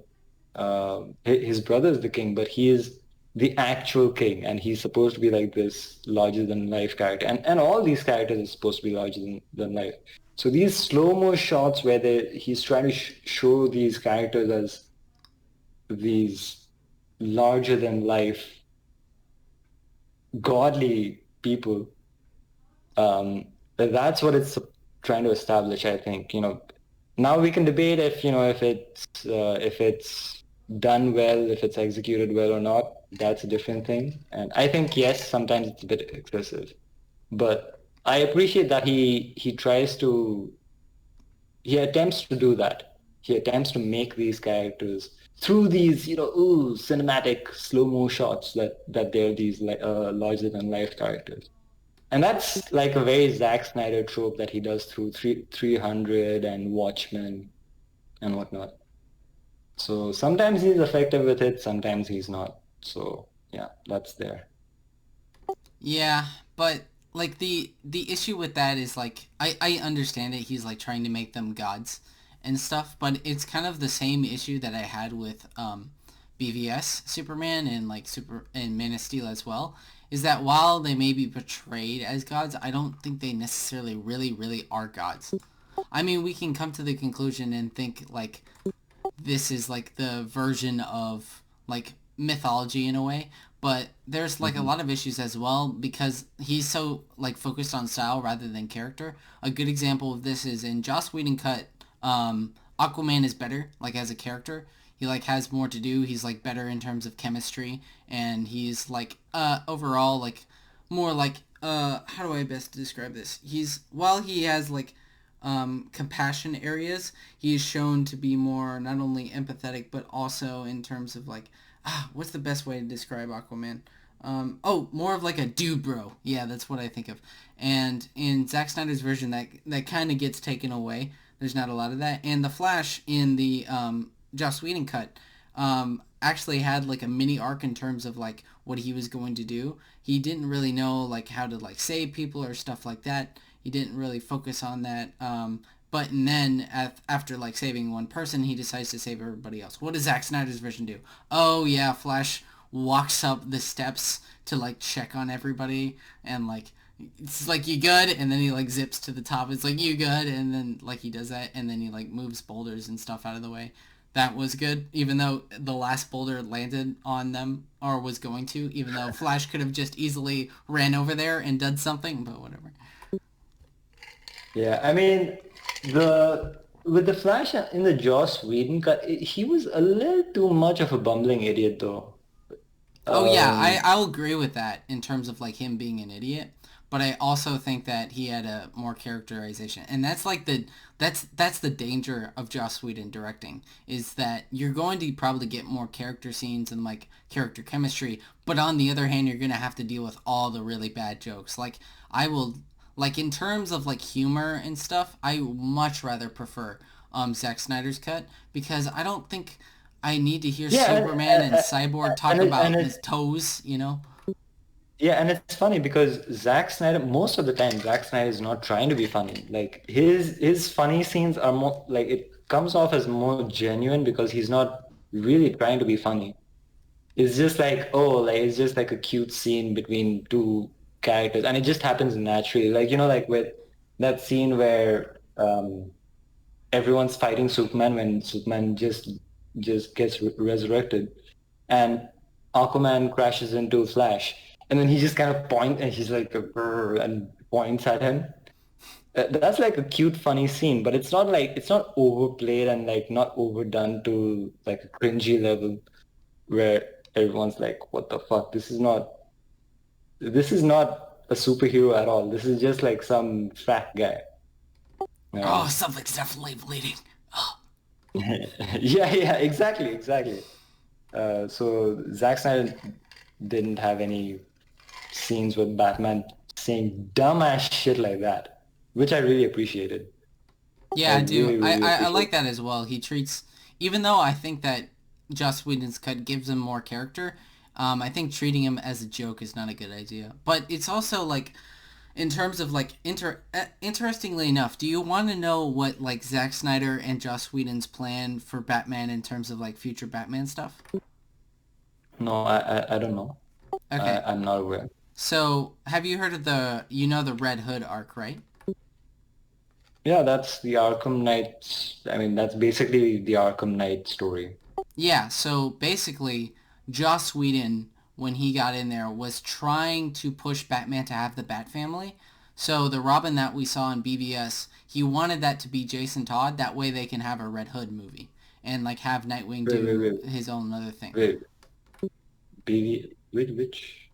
his brother is the king, but he is the actual king, and he's supposed to be like this larger than life character, and all these characters are supposed to be larger than life. So these slow mo shots where he's trying to show these characters as these larger than life godly people, um, that's what it's trying to establish, I think. Now we can debate if it's done well, if it's executed well or not. That's a different thing. And I think yes, sometimes it's a bit excessive, but I appreciate that he attempts to do that. He attempts to make these characters through these cinematic slow mo shots that they're these larger than life characters. And that's like a very Zack Snyder trope that he does through 300 and Watchmen and whatnot. So sometimes he's effective with it, sometimes he's not. So yeah, that's there. Yeah, but like the issue with that is like I understand it. He's like trying to make them gods and stuff, but it's kind of the same issue that I had with BVS Superman and like Super and Man of Steel as well. Is that while they may be portrayed as gods, I don't think they necessarily really are gods. I mean, we can come to the conclusion and think like this is like the version of like mythology in a way, but there's like a Hmm. lot of issues as well because he's so like focused on style rather than character. A good example of this is in Joss Whedon cut. Aquaman is better like as a character. He like has more to do. He's like better in terms of chemistry, and he's like overall like more like how do I best describe this? He's while he has like compassion areas, he is shown to be more not only empathetic but also in terms of like what's the best way to describe Aquaman? More of like a dude bro. Yeah, that's what I think of. And in Zack Snyder's version, that kind of gets taken away. There's not a lot of that. And the Flash in the Joss Whedon cut actually had like a mini arc in terms of like what he was going to do. He didn't really know like how to like save people or stuff like that. He didn't really focus on that. But and then after like saving one person, he decides to save everybody else. What does Zack Snyder's version do? Oh yeah, Flash walks up the steps to like check on everybody and like it's like you good, and then he like zips to the top. It's like you good, and then like he does that, and then he like moves boulders and stuff out of the way. That was good, even though the last boulder landed on them or was going to. Even though Flash could have just easily ran over there and done something, but whatever. Yeah, I mean, the with the Flash in the Joss Whedon cut, he was a little too much of a bumbling idiot, though. Oh yeah, I Um, I'll agree with that in terms of like him being an idiot, but I also think that he had a more characterization, and that's like that's the danger of Joss Whedon directing is that you're going to probably get more character scenes and like character chemistry, but on the other hand, you're gonna have to deal with all the really bad jokes. Like I will like in terms of like humor and stuff, I much rather prefer Zack Snyder's cut because I don't think I need to hear yeah, Superman and Cyborg talk and about his it's toes, you know? yeah, and it's funny because Zack Snyder, most of the time, Zack Snyder is not trying to be funny. Like his funny scenes are more like it comes off as more genuine because he's not really trying to be funny. It's just like, oh, like it's just like a cute scene between two characters, and it just happens naturally. Like like with that scene where everyone's fighting Superman when Superman just gets resurrected, and Aquaman crashes into Flash, and then he just kind of points, and he's like "Grr," and points at him. That's like a cute, funny scene, but it's not overplayed and like not overdone to like a cringy level where everyone's like, "What the fuck? This is not a superhero at all. This is just like some fat guy." Oh, Um, something's definitely bleeding. Oh. yeah, yeah, exactly. So Zack Snyder didn't have any scenes with Batman saying dumbass shit like that, which I really appreciated. I Yeah, I do. really, I, really I, I like appreciate. that as well. He treats, even though I think that Joss Whedon's cut gives him more character, I think treating him as a joke is not a good idea. But it's also like, in terms of like, interestingly enough, do you want to know what like Zack Snyder and Joss Whedon's plan for Batman in terms of like future Batman stuff? No, I don't know. Okay, I'm not aware. so have you heard of the Red Hood arc, right? Yeah, that's the Arkham Knight. I mean, that's basically the Arkham Knight story. Yeah, so basically, Joss Whedon, when he got in there, was trying to push Batman to have the Bat family. So the Robin that we saw in BVS, he wanted that to be Jason Todd. That way they can have a Red Hood movie and like have Nightwing Wait, wait, do wait, his own other thing. wait. Which?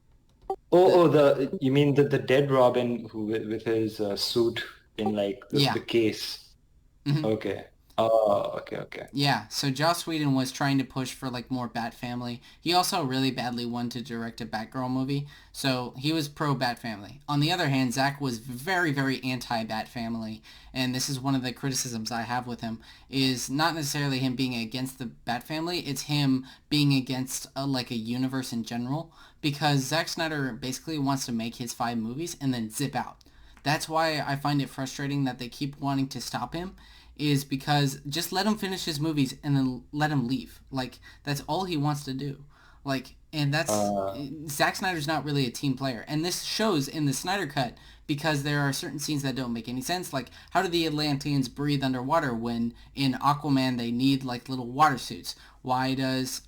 Oh, The the you mean the dead Robin who with his suit in like yeah. the case? Mhm. Okay. Oh, okay, okay. Yeah, so Joss Whedon was trying to push for like more Bat Family. He also really badly wanted to direct a Batgirl movie, so he was pro Bat Family. On the other hand, Zack was very, very anti Bat Family, and this is one of the criticisms I have with him. Is not necessarily him being against the Bat Family; it's him being against like a universe in general. Because Zack Snyder basically wants to make his 5 movies and then zip out. That's why I find it frustrating that they keep wanting to stop him, is because just let him finish his movies and then let him leave. Like that's all he wants to do. Like and that's Uh, Zack Snyder's not really a team player. And this shows in the Snyder cut because there are certain scenes that don't make any sense. Like how do the Atlanteans breathe underwater when in Aquaman they need like little water suits? Why does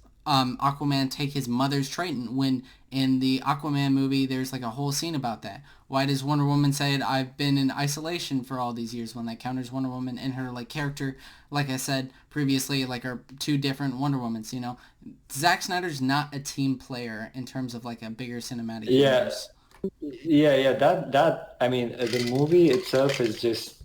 Aquaman take his mother's Triton when in the Aquaman movie there's like a whole scene about that? Why does Wonder Woman say I've been in isolation for all these years when that counters Wonder Woman and her like character, like I said previously, like are two different Wonder Womans, you know? Zack Snyder's not a team player in terms of like a bigger cinematic yeah, universe. yeah. I mean, the movie itself is just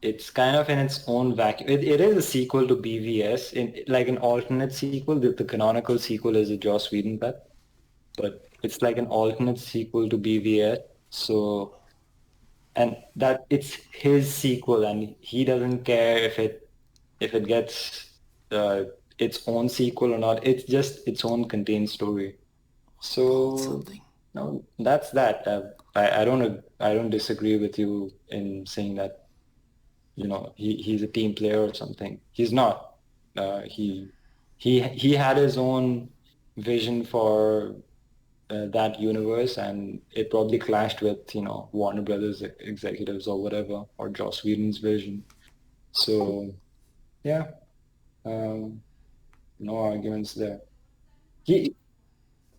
it's kind of in its own vacuum. It is a sequel to BVS, in like an alternate sequel. The canonical sequel is a Joss Whedon cut, but it's like an alternate sequel to BVS. So and that it's his sequel and he doesn't care if it gets its own sequel or not. It's just its own contained story. Hold So something. no, that's that. I don't disagree with you in saying that he's a team player or something. He's not. He had his own vision for that universe, and it probably clashed with Warner Brothers executives or whatever, or Joss Whedon's vision. So yeah, um, no arguments there. He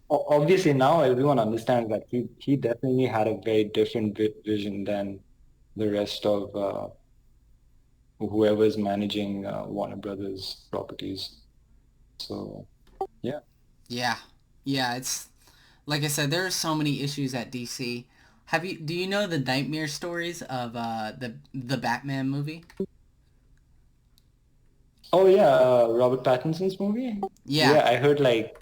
obviously now everyone understands that he definitely had a very different vision than the rest of whoever's managing Warner Brothers properties. So yeah. Yeah. Yeah, it's like I said, there are so many issues at DC. Do you know the nightmare stories of the Batman movie? Oh yeah, Robert Pattinson's movie. Yeah. Yeah, I heard like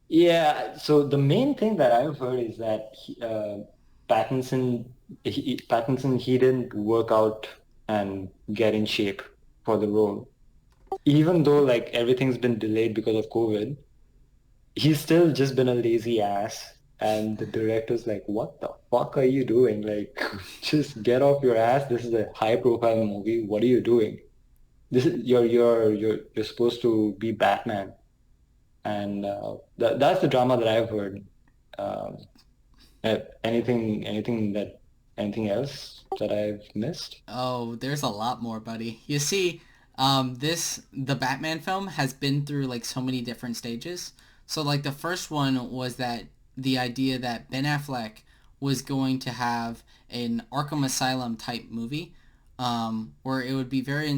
yeah. So the main thing that I've heard is that Pattinson, he didn't work out and get in shape for the role. Even though like everything's been delayed because of COVID, he's still just been a lazy ass. And the director's like, "What the fuck are you doing? Like, just get off your ass. This is a high-profile movie. What are you doing? This is you're supposed to be Batman." And that's the drama that I've heard. Um, anything else that I've missed? Oh, there's a lot more, buddy. You see, the Batman film has been through like so many different stages. So like the first one was that the idea that Ben Affleck was going to have an Arkham Asylum type movie, where it would be very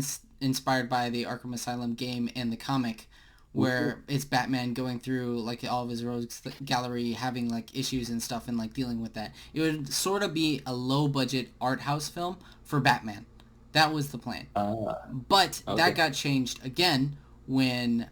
inspired by the Arkham Asylum game and the comic, Ooh. where it's Batman going through like all of his rogues gallery, having like issues and stuff, and like dealing with that. It would sort of be a low budget art house film for Batman. That was the plan. Ah, But that okay. got changed again when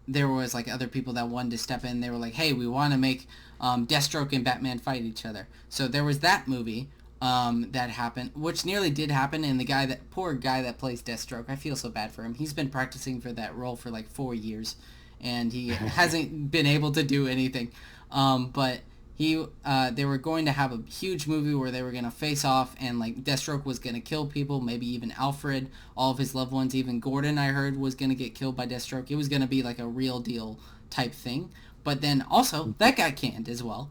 there was like other people that wanted to step in. They were like, hey, we want to make Deathstroke and Batman fight each other. So there was that movie that happened, which nearly did happen. And the guy that poor guy that plays Deathstroke, I feel so bad for him. He's been practicing for that role for like 4 years, and he hasn't been able to do anything. But they were going to have a huge movie where they were going to face off, and like Deathstroke was going to kill people, maybe even Alfred, all of his loved ones, even Gordon I heard was going to get killed by Deathstroke. It was going to be like a real deal type thing. But then also that got canned as well.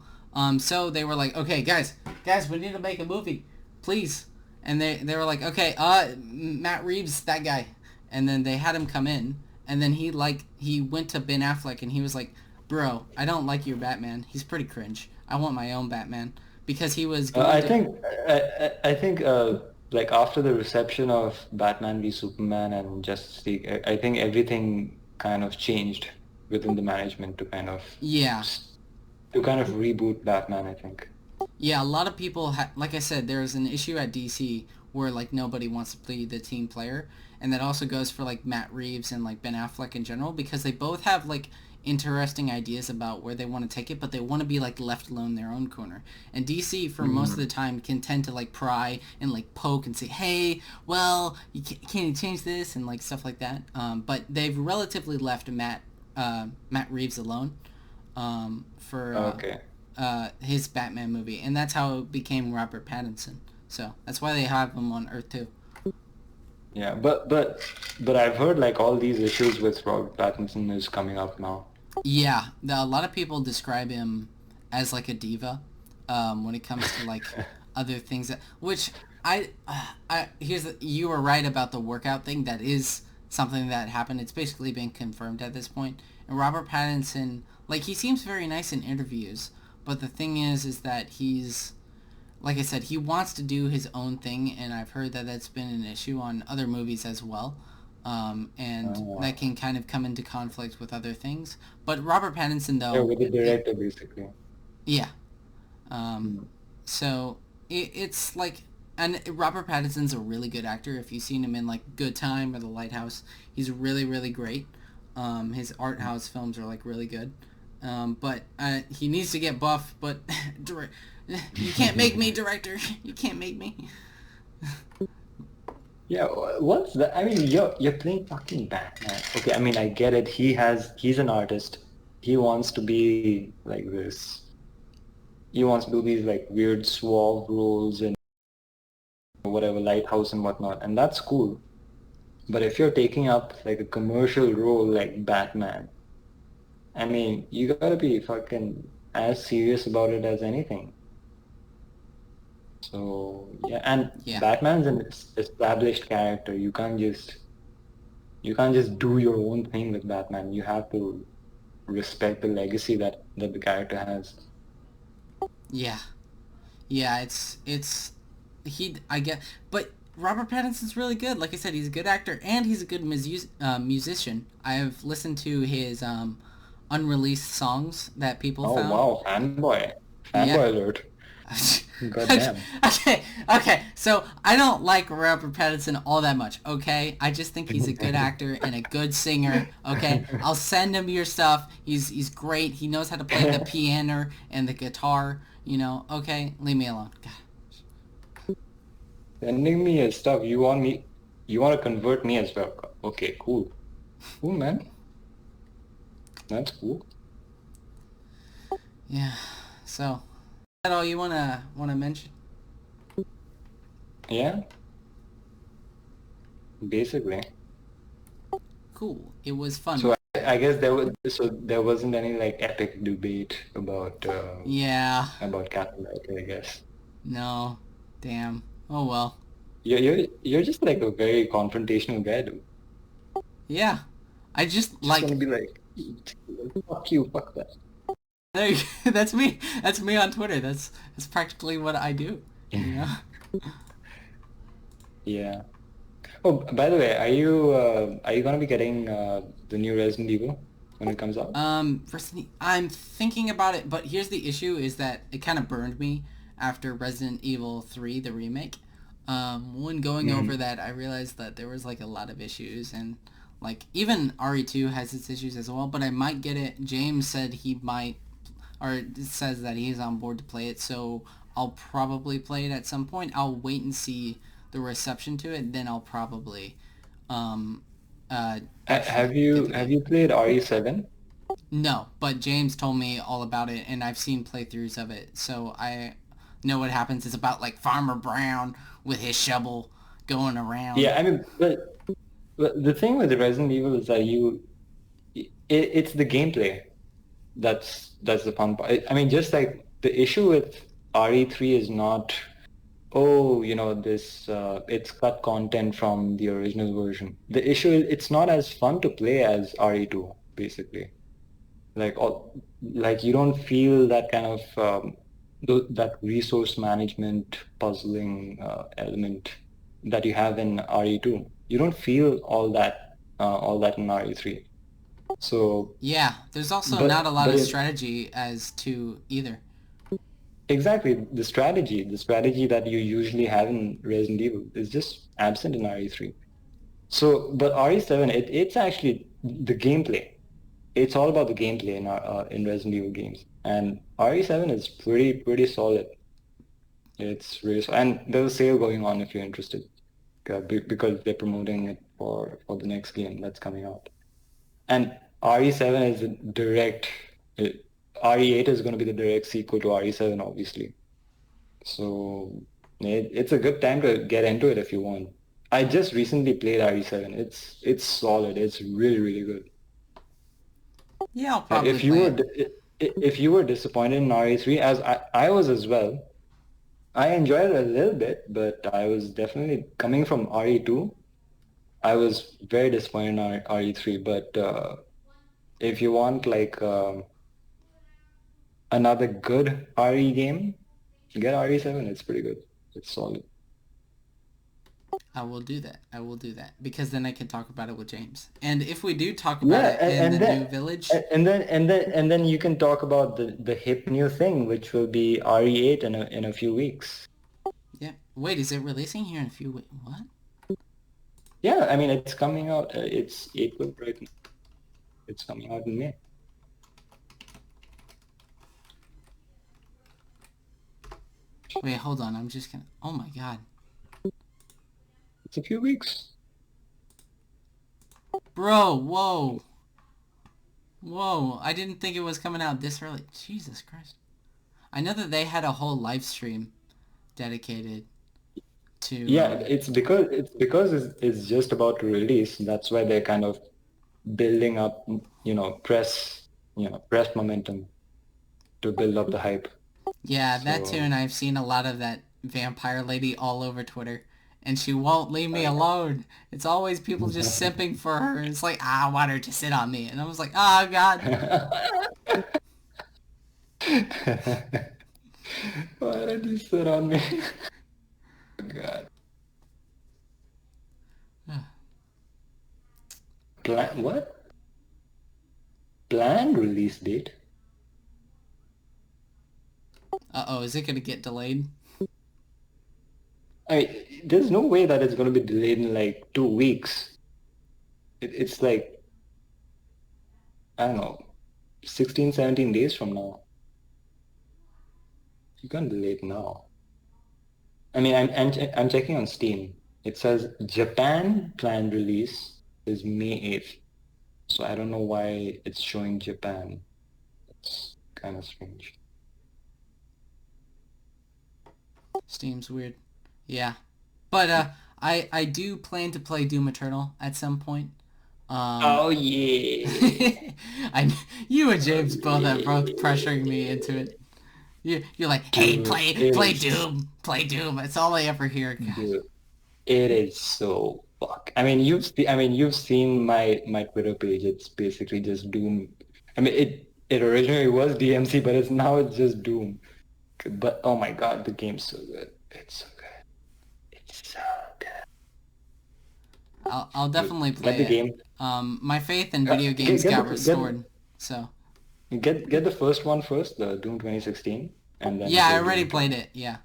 So they were like, okay, guys, we need to make a movie, please. And they were like, okay, Matt Reeves, that guy. And then they had him come in, and then he went to Ben Affleck and he was like, bro, I don't like your Batman. He's pretty cringe. I want my own Batman, because he was going I to. think I think like after the reception of Batman v Superman and Justice League, I think everything kind of changed within the management to kind of Yeah, reboot Batman, I think. yeah. A lot of people, like I said, there's an issue at DC where like nobody wants to play the team player, and that also goes for like Matt Reeves and like Ben Affleck in general, because they both have like interesting ideas about where they want to take it, but they want to be like left alone in their own corner. And DC for most of Mm. the time can tend to like pry and like poke and say, hey, well, can you change this, and like stuff like that. But they've relatively left Matt Reeves alone for Okay. his Batman movie, and that's how it became Robert Pattinson. So that's why they have him on Earth too. Yeah, but I've heard like all these issues with Robert Pattinson is coming up now. Yeah, a lot of people describe him as like a diva when it comes to like other things that, which you were right about the workout thing. That is something that happened. It's basically been confirmed at this point. And Robert Pattinson, like, he seems very nice in interviews, but the thing is that he's, like I said, he wants to do his own thing, and I've heard that that's been an issue on other movies as well. And that Uh, can kind of come into conflict with other things. But Robert Pattinson, yeah, though, with the director basically. yeah. Um, Mm. so it's like, and Robert Pattinson's a really good actor. If you've seen him in like Good Time or The Lighthouse, he's really, really great. His art house films are like really good. But he needs to get buff. But you can't make me, director. You can't make me. Yeah, what's that? I mean, you're playing fucking Batman. Okay, I mean, I get it. He's an artist. He wants to be like this. He wants to do these like weird suave roles and whatever, Lighthouse and whatnot, and that's cool. But if you're taking up like a commercial role like Batman, I mean, you gotta be fucking as serious about it as anything. So yeah, and Yeah. Batman's an established character. You can't just do your own thing with Batman. You have to respect the legacy that the character has. Yeah. Yeah, it's he I get, but Robert Pattinson's really good. Like I said, he's a good actor and he's a good musician. I've listened to his unreleased songs that people Oh found. wow, fanboy. Yeah. Fanboy alert. okay, Goddamn. okay. So I don't like Robert Pattinson all that much. Okay, I just think he's a good actor and a good singer. Okay, I'll send him your stuff. He's great. He knows how to play the piano and the guitar. Okay, leave me alone. God. Sending me his stuff. You want to convert me as well. Okay, cool. Cool, man. That's cool. Yeah. So, is that all you wanna mention? Yeah, basically. Cool. It was fun. So I guess there wasn't any like epic debate Yeah. about Captain America, I guess. No. Damn. Oh well. You're just like a very confrontational guy, dude. Yeah. I just Just like want to be like, fuck you, fuck that. there. That's me. That's me on Twitter. That's practically what I do. You know. Yeah. Oh, by the way, are you gonna be getting the new Resident Evil when it comes out? I'm thinking about it, but here's the issue: is that it kind of burned me after Resident Evil 3, the remake. When going over Hmm. that, I realized that there was like a lot of issues, and Like even RE2 has its issues as well, but I might get it. James said he might, or it says that he's on board to play it, so I'll probably play it at some point. I'll wait and see the reception to it, then I'll probably um, Have actually get you the have game. you played RE7? No, but James told me all about it, and I've seen playthroughs of it, so I know what happens. It's about like Farmer Brown with his shovel going around. Yeah, I mean, but the thing with the Resident Evil is that it's the gameplay that's the fun part. I mean, just like the issue with RE3 is not, oh, this it's cut content from the original version. The issue is it's not as fun to play as RE2, basically. Like you don't feel that kind of that resource management puzzling element that you have in RE2. You don't feel all that in RE3. So, Yeah, there's also not a but lot but of it, strategy as to either. exactly, the strategy that you usually have in Resident Evil is just absent in RE3. So, but RE7, it's actually the gameplay. It's all about the gameplay in Resident Evil games, and RE7 is pretty solid. It's really solid, and there's a sale going on if you're interested, because they're promoting it for the next game that's coming out. And RE7 is a direct. RE8 is going to be the direct sequel to RE7, obviously. So it's a good time to get into it if you want. I just recently played RE7. It's solid. It's really good. Yeah, I'll And probably play it. if you were disappointed in RE3, as I was as well, I enjoyed it a little bit, but I was definitely coming from RE2. I was very disappointed in RE3. But if you want like another good RE game, get RE7. It's pretty good. It's solid. I will do that. I will do that because then I can talk about it with James. And if we do talk about Yeah, it in the new village, and then you can talk about the hip new thing, which will be RE8 in a few weeks. yeah. Wait, is it releasing here in a few weeks? What? Yeah, I mean it's coming out. It's April right now. It's coming out in May. Wait, hold on. I'm just gonna. Oh my god, It's a few weeks. bro! Whoa, whoa! I didn't think it was coming out this early. Jesus Christ! I know that they had a whole live stream dedicated to. Yeah, it's just about to release. That's why they're kind of building up, press momentum to build up the hype. Yeah, that too, So, and I've seen a lot of that vampire lady all over Twitter. And she won't leave me alone. It's always people just simping for her. And it's like, I want her to sit on me. And I was like, oh, God. why did you sit on me? God. What? Planned release date? Uh-oh, is it going to get delayed? I mean, there's no way that it's going to be delayed in like 2 weeks. It's like, I don't know, 16, 17 days from now. You can't delay it now. I mean, I'm checking on Steam. It says Japan planned release is May 8th. So I don't know why it's showing Japan. It's kind of strange. Steam's weird. Yeah. But I do plan to play Doom Eternal at some point. Oh yeah. I you and Oh James both are both pressuring me yeah. into it. You're like, hey, Dude, it play is, Doom, play Doom. That's all I ever hear. God. dude, it is so fuck. I mean, you've seen my Twitter page. It's basically just Doom. I mean, it originally was DMC, but it's just Doom. But oh my God, the game's so good. It's so good. It's so good. I'll Dude, definitely get the play it. game. My faith in video Get games get got the get restored. So get the first one first, the Doom 2016, and then yeah, I play Doom already played Eternal. it. Yeah,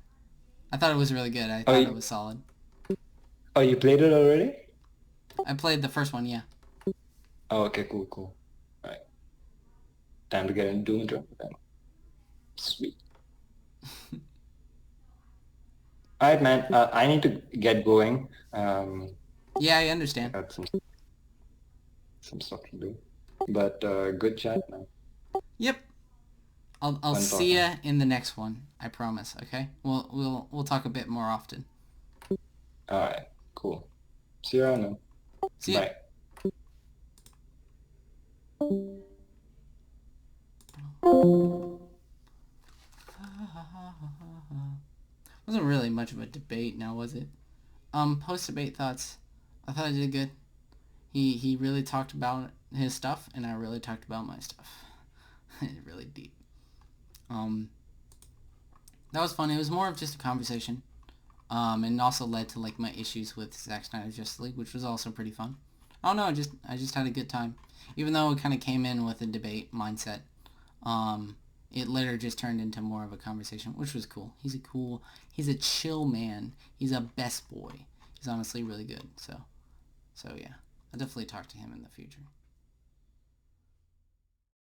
I thought it was really good. I Oh, thought it you, was solid. oh, you played it already? I played the first one. Yeah. Oh, okay, cool, cool. All right, time to get into Doom Eternal then. Sweet. All right, man. I need to get going. Yeah, I I understand. got some stuff to do. But good chat, man. Yep. I'll Fun see talking. ya in the next one. I promise. Okay. We'll talk a bit more often. All right, cool. See you around, man. See ya. Bye. Wasn't really much of a debate now, was it? Post debate thoughts. I thought I did good. He really talked about his stuff, and I really talked about my stuff. Really deep. Um, that was fun. It was more of just a conversation. And also led to like my issues with Zack Snyder's Justice League, which was also pretty fun. I don't know, I just had a good time, even though it kind of came in with a debate mindset. It later just turned into more of a conversation, which was cool. He's a chill man. He's a best boy. He's honestly really good. So yeah, I'll definitely talk to him in the future.